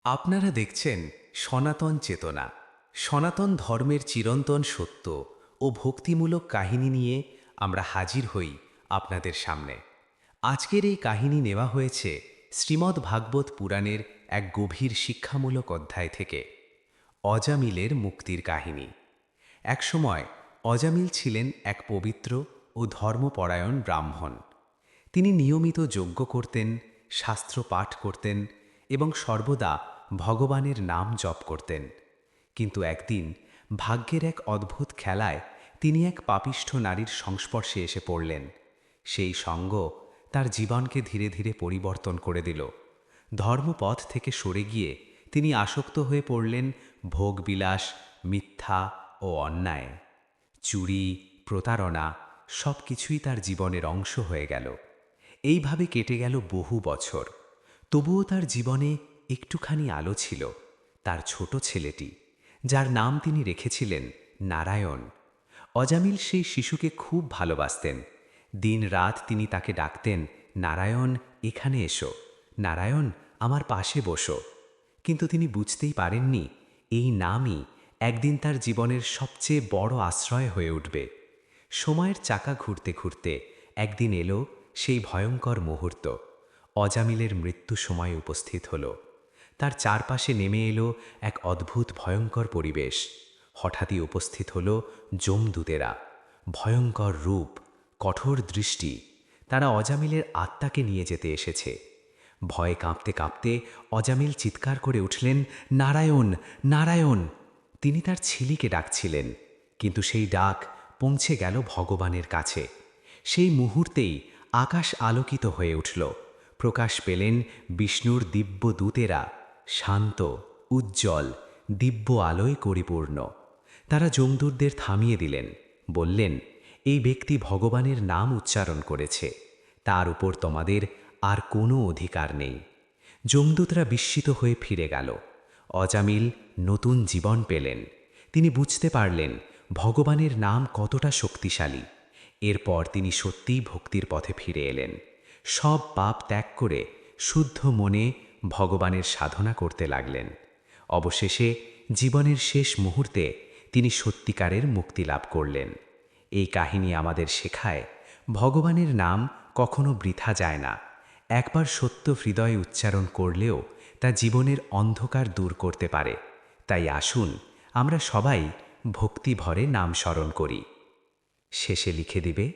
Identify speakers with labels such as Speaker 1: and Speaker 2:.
Speaker 1: আপনারা দেখছেন সনাতন চেতনা। সনাতন ধর্মের চিরন্তন সত্য ও ভক্তিমূলক কাহিনী নিয়ে আমরা হাজির হই আপনাদের সামনে। আজকের এই কাহিনী নেওয়া হয়েছে শ্রীমদ্ ভাগবত পুরাণের এক গভীর শিক্ষামূলক অধ্যায় থেকে। অজামিলের মুক্তির কাহিনী। একসময় অজামিল ছিলেন এক পবিত্র ও ধর্মপরায়ণ ব্রাহ্মণ। তিনি নিয়মিত যজ্ঞ করতেন, শাস্ত্র পাঠ করতেন এবং সর্বদা ভগবানের নাম জপ করতেন। কিন্তু একদিন ভাগ্যের এক অদ্ভুত খেলায় তিনি এক পাপিষ্ঠ নারীর সংস্পর্শে এসে পড়লেন। সেই সঙ্গ তার জীবনকে ধীরে ধীরে পরিবর্তন করে দিল। ধর্মপথ থেকে সরে গিয়ে তিনি আসক্ত হয়ে পড়লেন ভোগবিলাস, মিথ্যা ও অন্যায়। চুরি, প্রতারণা সব কিছুই তার জীবনের অংশ হয়ে গেল। এইভাবে কেটে গেল বহু বছর। তবুও তার জীবনে একটুখানি আলো ছিল, তার ছোট ছেলেটি, যার নাম তিনি রেখেছিলেন নারায়ণ। অজামিল সেই শিশুকে খুব ভালোবাসতেন। দিন রাত তিনি তাকে ডাকতেন, নারায়ণ, এখানে এসো, নারায়ণ, আমার পাশে বসো। কিন্তু তিনি বুঝতেই পারেননি এই নামই একদিন তার জীবনের সবচেয়ে বড় আশ্রয় হয়ে উঠবে। সময়ের চাকা ঘুরতে ঘুরতে একদিন এলো সেই ভয়ঙ্কর মুহূর্ত। অজামিলের মৃত্যু সময় উপস্থিত হল। তার চারপাশে নেমে এলো এক অদ্ভুত ভয়ঙ্কর পরিবেশ। হঠাৎই উপস্থিত হল যমদূতেরা। ভয়ঙ্কর রূপ, কঠোর দৃষ্টি। তারা অজামিলের আত্মাকে নিয়ে যেতে এসেছে। ভয়ে কাঁপতে কাঁপতে অজামিল চিৎকার করে উঠলেন, নারায়ণ, নারায়ণ। তিনি তার ছেলেকে ডাকছিলেন, কিন্তু সেই ডাক পৌঁছে গেল ভগবানের কাছে। সেই মুহূর্তেই আকাশ আলোকিত হয়ে উঠল। প্রকাশ পেলেন বিষ্ণুর দিব্য দূতেরা, শান্ত, উজ্জ্বল, দিব্য আলোয় পরিপূর্ণ। তারা যমদূতদের থামিয়ে দিলেন, বললেন, এই ব্যক্তি ভগবানের নাম উচ্চারণ করেছে, তার উপর তোমাদের আর কোনো অধিকার নেই। যমদূতরা বিস্মিত হয়ে ফিরে গেল। অজামিল নতুন জীবন পেলেন। তিনি বুঝতে পারলেন ভগবানের নাম কতটা শক্তিশালী। এরপর তিনি সত্যিই ভক্তির পথে ফিরে এলেন। সব পাপ ত্যাগ করে শুদ্ধ মনে ভগবানের সাধনা করতে লাগলেন। অবশেষে জীবনের শেষ মুহূর্তে তিনি সত্যিকারের মুক্তি লাভ করলেন। এই কাহিনী আমাদের শেখায়, ভগবানের নাম কখনো বৃথা যায় না। একবার সত্য হৃদয়ে উচ্চারণ করলেও তা জীবনের অন্ধকার দূর করতে পারে। তাই আসুন আমরা সবাই ভক্তি ভরে নাম স্মরণ করি। শেষে লিখে দিবে